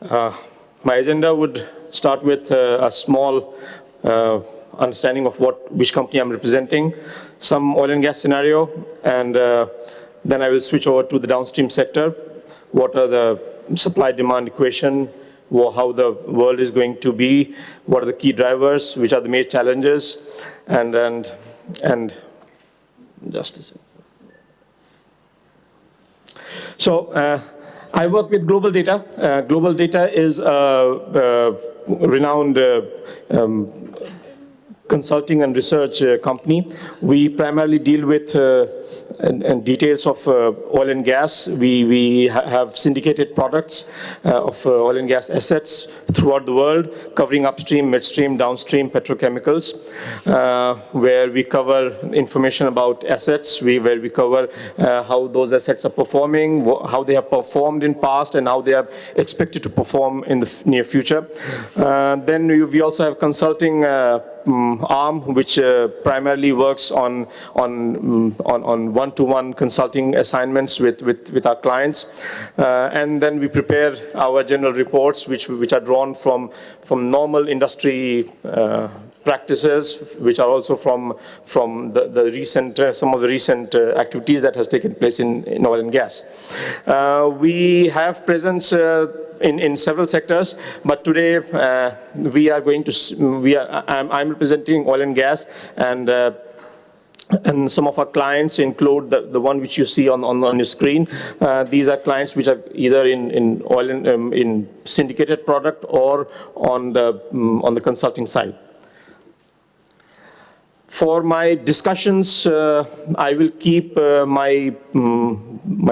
Uh, my agenda would start with a small understanding of which company I'm representing, some oil and gas scenario, and then I will switch over to the downstream sector. What are the supply-demand equation, how the world is going to be, what are the key drivers, which are the major challenges, and just a second. So I work with GlobalData. GlobalData is a renowned consulting and research company. We primarily deal with and details of oil and gas. We have syndicated products of oil and gas assets throughout the world, covering upstream, midstream, downstream petrochemicals, where we cover information about assets, where we cover how those assets are performing, how they have performed in past, and how they are expected to perform in the near future. Then we also have consulting arm, which primarily works on one-to-one consulting assignments with our clients, and then we prepare our general reports, which are drawn from normal industry practices, which are also from the recent some of the recent activities that has taken place in oil and gas. We have presence in several sectors, but today we are going to I'm representing oil and gas, and some of our clients include the one which you see on your screen. These are clients which are either in oil and in syndicated product or on the consulting side. For my discussions, I will keep my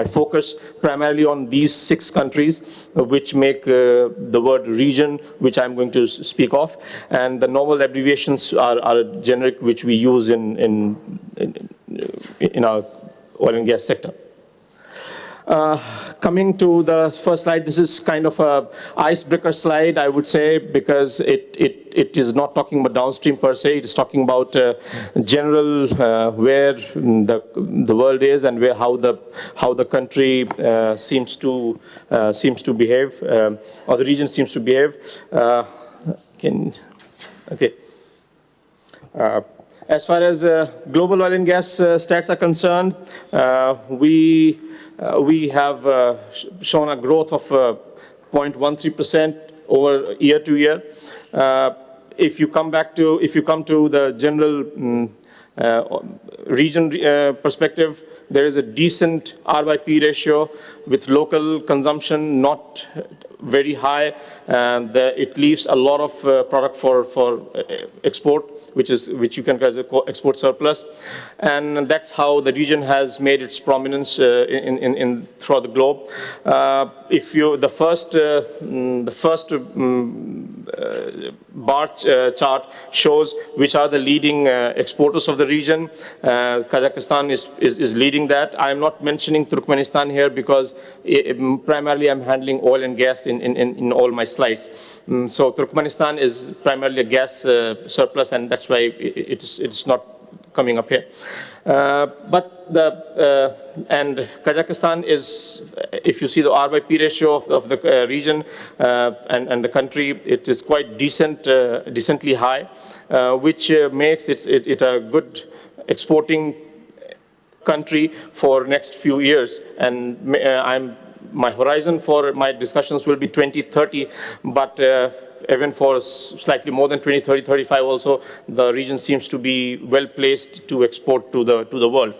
focus primarily on these 6 countries, which make the word region, which I'm going to speak of, and the normal abbreviations are generic, which we use in our oil and gas sector. Coming to the first slide, this is kind of a icebreaker slide, I would say, because it is not talking about downstream per se. It is talking about general where the world is and how the country seems to behave, or the region seems to behave. Okay. As far as global oil and gas stats are concerned, we have shown a growth of 0.13% over year to year. If you come to the general region perspective, there is a decent R/P ratio with local consumption not very high, and it leaves a lot of product for export, which you can call as export surplus, and that's how the region has made its prominence throughout the globe. If you the first bar chart shows which are the leading exporters of the region. Kazakhstan is leading that. I am not mentioning Turkmenistan here because primarily I'm handling oil and gas in all my slides. So Turkmenistan is primarily a gas surplus, and that's why it's not coming up here. And Kazakhstan is, if you see the R/P ratio of the region and the country, it is quite decently high, which makes it a good exporting country for next few years. And my horizon for my discussions will be 2030, but even for slightly more than 2030, 35 also, the region seems to be well placed to export to the world.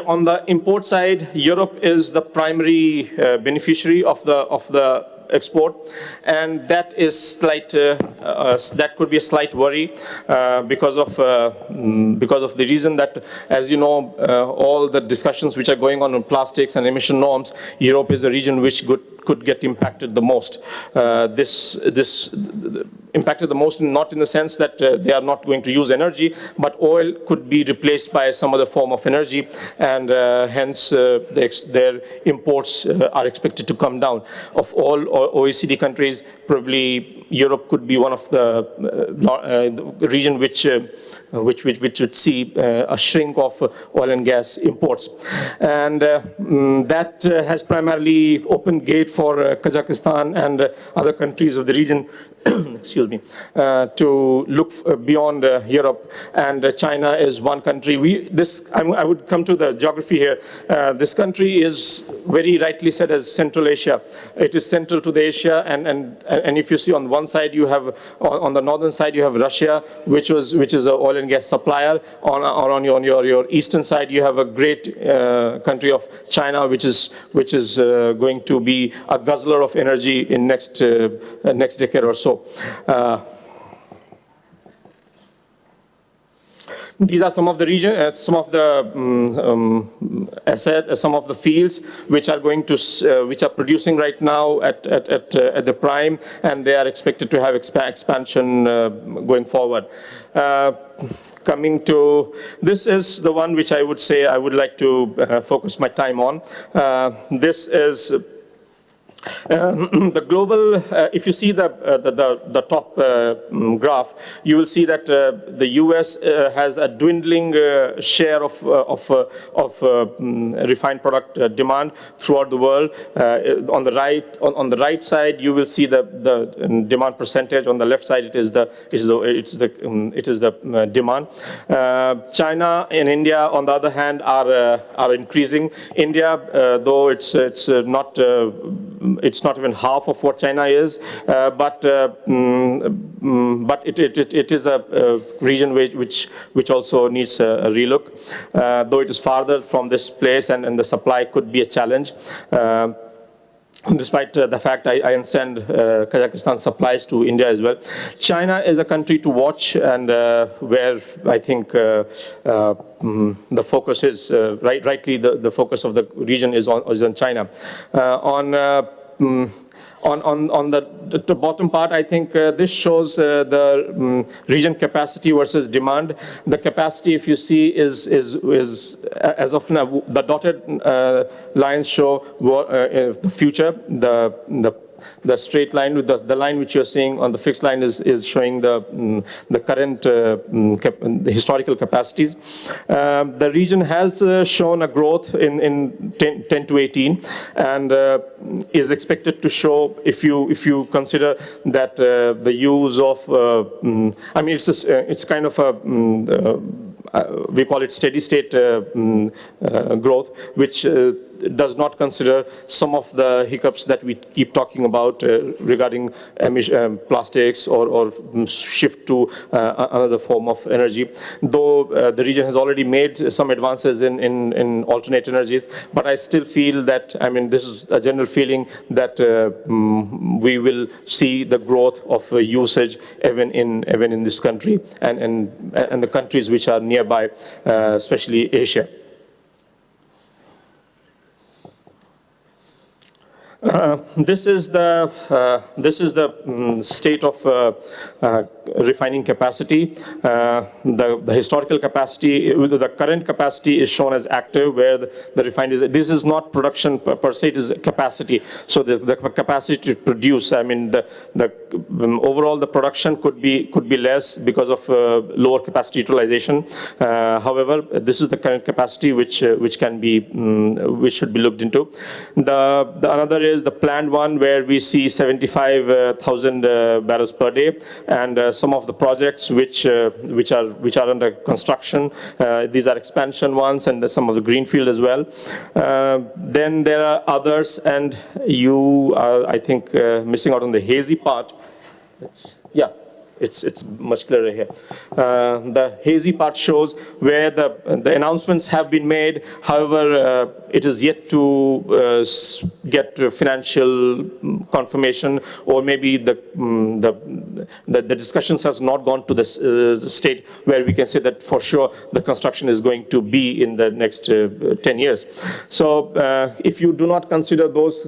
On the import side, Europe is the primary beneficiary of the export, and that is that could be a slight worry because of the reason that, as you know, all the discussions which are going on plastics and emission norms, Europe is a region which could get impacted the most. This impacted the most, not in the sense that they are not going to use energy, but oil could be replaced by some other form of energy, and hence their imports are expected to come down. Of all OECD countries, probably Europe could be one of the region which would see a shrink of oil and gas imports. And that has primarily opened gate for Kazakhstan and other countries of the region excuse me, to look beyond Europe, and China is one country. I would come to the geography here. This country is very rightly said as Central Asia. It is central to the Asia, and if you see on one side you have, on the northern side you have Russia, which is an oil and gas supplier. On your eastern side you have a great country of China, which is going to be a guzzler of energy in next decade or so. These are some of the region, some of the assets, some of the fields which are going to, which are producing right now at the prime, and they are expected to have expansion going forward. Coming to, this is the one which I would say I would like to focus my time on. This is the global, if you see the top graph, you will see that the US has a dwindling share of refined product demand throughout the world. On the right side, you will see the demand percentage. On the left side, it is the demand. China and India, on the other hand, are increasing. India, though it's not even half of what China is, but it is a region which also needs a relook, though it is farther from this place, and the supply could be a challenge. Despite the fact I understand Kazakhstan supplies to India as well. China is a country to watch, and where I think the focus is, rightly the focus of the region is on China. On the bottom part, I think this shows the region capacity versus demand. The capacity, if you see, is as of now, the dotted lines show the future. The straight line, with the line which you're seeing on the fixed line is showing the current the historical capacities. The region has shown a growth in 10 to 18, and is expected to show, if you consider that the use of, I mean, it's kind of a we call it steady state growth, which does not consider some of the hiccups that we keep talking about regarding plastics or shift to another form of energy. Though the region has already made some advances in alternate energies, but I still feel that, I mean, this is a general feeling that we will see the growth of usage even in this country and the countries which are nearby, especially Asia. This is the state of refining capacity. The historical capacity, the current capacity is shown as active, where the refined is. This is not production per se; it is capacity. So the capacity to produce. I mean, overall the production could be less because of lower capacity utilization. However, this is the current capacity which can be which should be looked into. The another is the planned one, where we see 75,000 barrels per day, and some of the projects which are under construction. These are expansion ones, and some of the greenfield as well. Then there are others, and you are, I think, missing out on the hazy part. It's much clearer here. The hazy part shows where the announcements have been made. However, it is yet to get financial confirmation, or maybe the discussions has not gone to this state where we can say that for sure the construction is going to be in the next 10 years. So if you do not consider those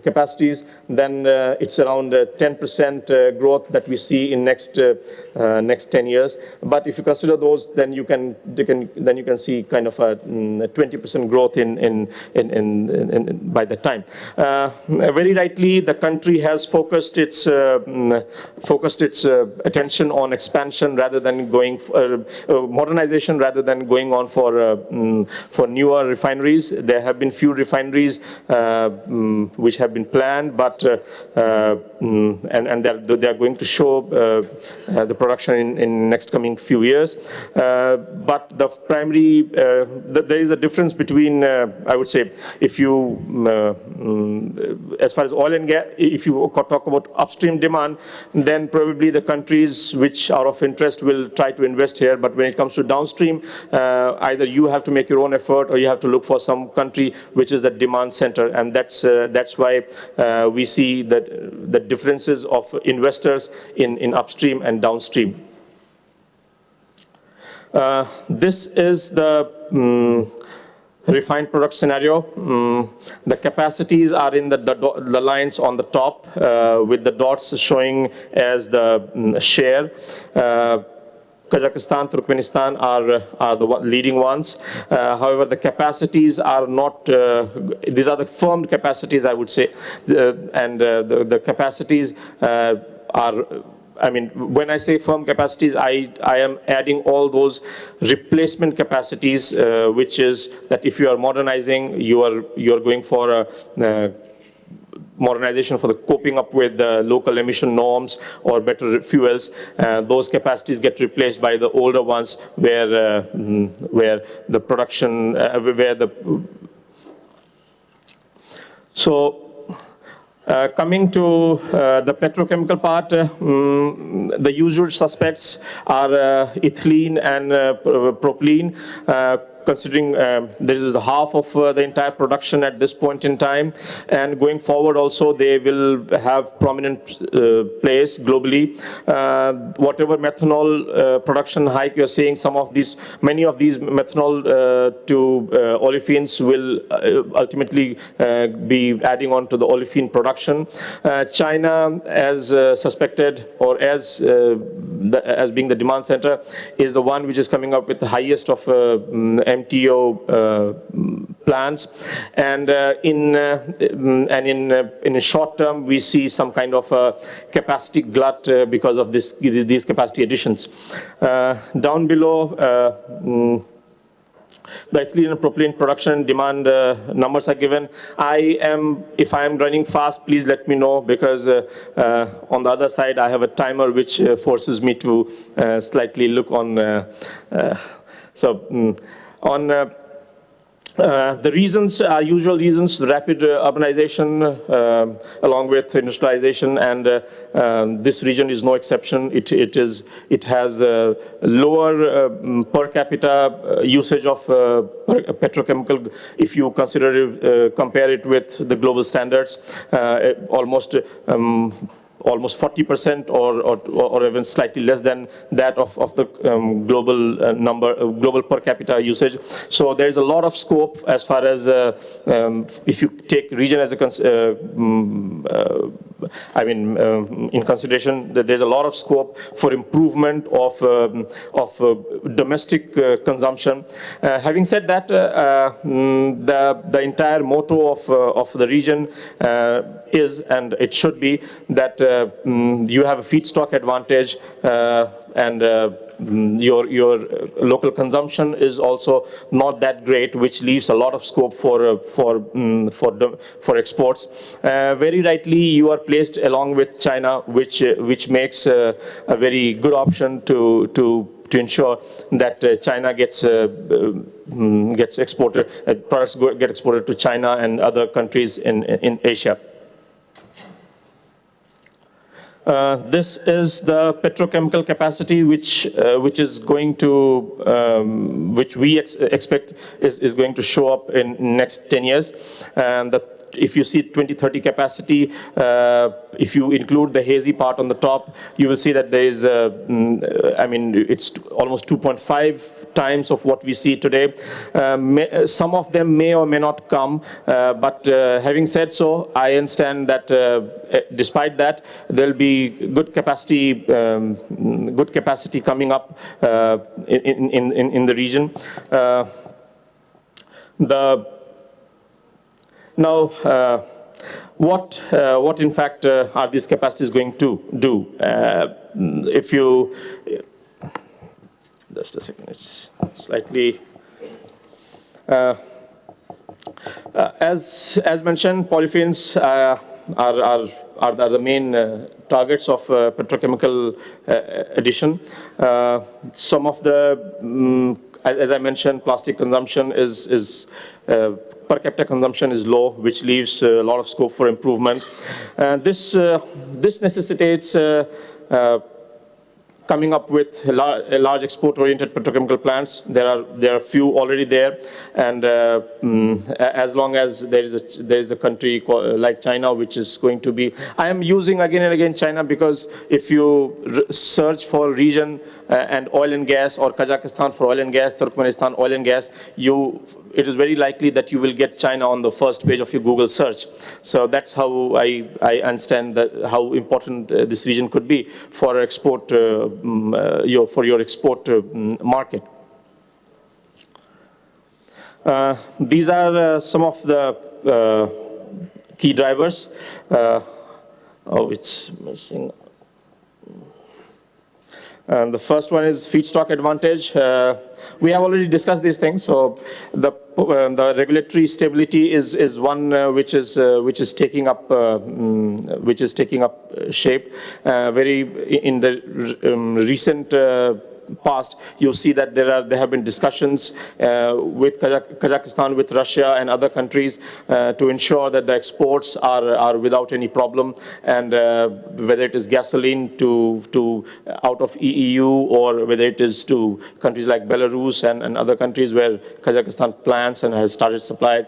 capacities, then it's around 10% growth that we see in next 10 years. But if you consider those, then you can see kind of a 20% growth by the time. Very rightly, the country has focused its attention on expansion rather than going for modernization, rather than going on for newer refineries. There have been few refineries which have been planned, but and they're going to show the production in next coming few years. But the primary there is a difference between I would say, if you as far as oil and gas, if you talk about upstream demand, then probably the countries which are of interest will try to invest here. But when it comes to downstream, either you have to make your own effort, or you have to look for some country which is the demand center, and that's why we see that the differences of investors in upstream and downstream. This is the refined product scenario. The capacities are in the lines on the top, with the dots showing as the share. Kazakhstan, Turkmenistan are the leading ones. However, the capacities are not, these are the firmed capacities, I would say. And the capacities are, I mean, when I say firm capacities, I am adding all those replacement capacities, which is that if you are modernizing, you are going for a modernization for the coping up with the local emission norms or better fuels. Those capacities get replaced by the older ones, where the production, coming to the petrochemical part, the usual suspects are ethylene and propylene. Considering this is half of the entire production at this point in time, and going forward also they will have prominent place globally. Whatever methanol production hike you're seeing, many of these methanol to olefins will ultimately be adding on to the olefin production. China, as suspected, or as being the demand center, is the one which is coming up with the highest of MTO plans, and in a short term we see some kind of a capacity glut because of these capacity additions. Down below, the ethylene and propylene production demand numbers are given. If I am running fast, please let me know, because on the other side I have a timer which forces me to slightly look on. The reasons are usual reasons: rapid urbanization along with industrialization, and this region is no exception. It has a lower per capita usage of petrochemical, if you compare it with the global standards. Almost 40%, or even slightly less than that of the global per capita usage. So there's a lot of scope as far as if you take region as a in consideration, that there's a lot of scope for improvement of domestic consumption. Having said that, the entire motto of the region is, and it should be, that you have a feedstock advantage, and your local consumption is also not that great, which leaves a lot of scope for exports. Very rightly, you are placed along with China, which makes a very good option to ensure that China gets exported, products get exported to China and other countries in Asia. This is the petrochemical capacity, which is going to, which we expect is going to show up in next 10 years. And the if you see 2030 capacity, if you include the hazy part on the top, you will see that there is, I mean, it's almost 2.5 times of what we see today. Some of them may or may not come, but having said so, I understand that despite that, there'll be good capacity coming up in the region. What in fact are these capacities going to do? If you, just a second, it's slightly, as mentioned, polyolefins are the main targets of petrochemical addition. Some of the, as I mentioned, plastic consumption is per capita consumption is low, which leaves a lot of scope for improvement. This necessitates coming up with large export-oriented petrochemical plants. There are few already there, and as long as there is a country like China, which is going to be, I am using again and again China because if you search for region and oil and gas, or Kazakhstan for oil and gas, Turkmenistan oil and gas, it is very likely that you will get China on the first page of your Google search. So that's how I understand that how important this region could be for export, for your export market. These are some of the key drivers. Oh, it's missing. And the first one is feedstock advantage. We have already discussed these things. So the regulatory stability is one which is taking up shape. In the recent past, you see that there have been discussions with Kazakhstan, with Russia and other countries to ensure that the exports are without any problem, and whether it is gasoline to out of EU, or whether it is to countries like Belarus and other countries where Kazakhstan plants and has started supply.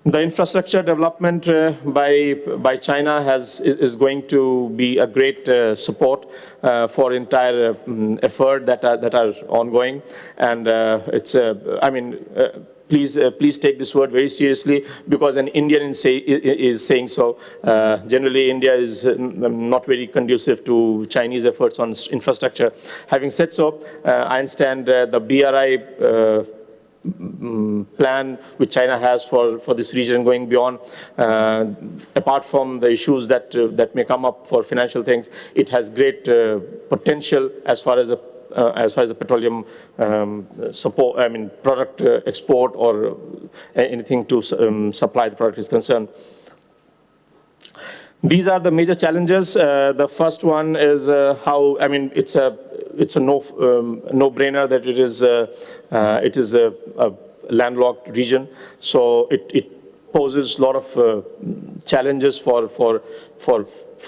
The infrastructure development by China is going to be a great support for entire effort that are ongoing, and I mean, please take this word very seriously, because an Indian is saying so. Generally, India is not very conducive to Chinese efforts on infrastructure. Having said so, I understand the BRI plan which China has for this region going beyond, apart from the issues that may come up for financial things, it has great potential as far as the petroleum support, I mean product export or anything to supply the product is concerned. These are the major challenges. The first one is how, I mean, it's a no-brainer that it is a landlocked region. So it poses a lot of challenges for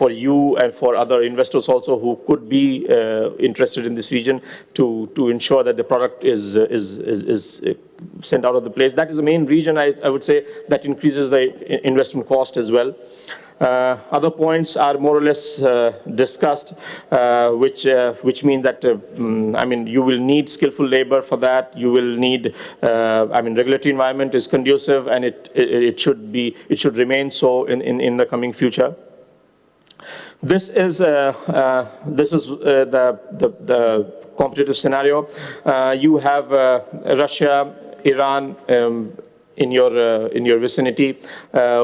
you and for other investors also who could be interested in this region to ensure that the product is sent out of the place. That is the main region, I would say, that increases the investment cost as well. Other points are more or less discussed, which mean that I mean, you will need skillful labor for that. You will need, I mean, regulatory environment is conducive, and it should remain so in the coming future. This is the competitive scenario. You have Russia, Iran in your vicinity,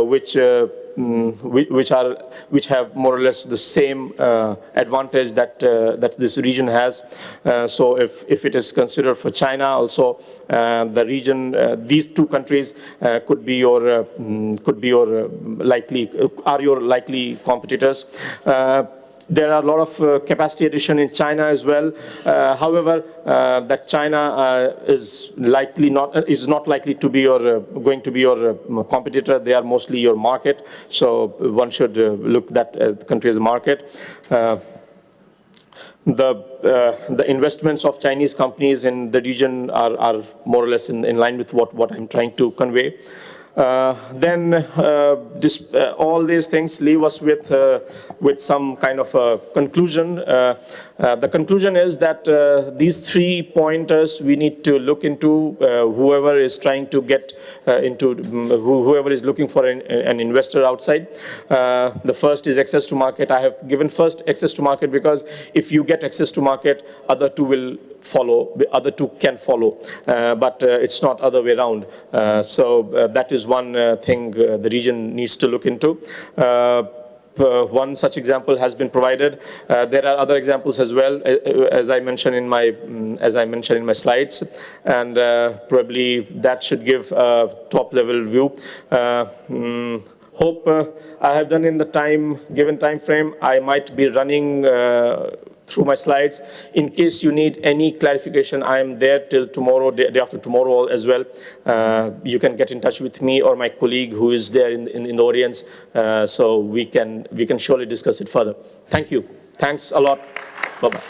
which have more or less the same advantage that this region has. So if it is considered for China also, the region, these two countries could be your likely competitors. There are a lot of capacity addition in China as well. However, that China is not likely to be going to be your competitor. They are mostly your market. So one should look at the country as a market. the investments of Chinese companies in the region are more or less in line with what I'm trying to convey. Then all these things leave us with some kind of a conclusion. The conclusion is that these 3 pointers we need to look into. Whoever is trying to get whoever is looking for an investor outside. The first is access to market. I have given first access to market because if you get access to market, other two will follow, the other two can follow, but it's not other way around. So that is one thing the region needs to look into. One such example has been provided. There are other examples as well, as I mentioned in my slides, and probably that should give a top-level view. Hope I have done in the given time frame. I might be running through my slides. In case you need any clarification, I am there till tomorrow, day after tomorrow as well. You can get in touch with me or my colleague who is there in the audience, so we can surely discuss it further. Thank you. Thanks a lot. Bye-bye.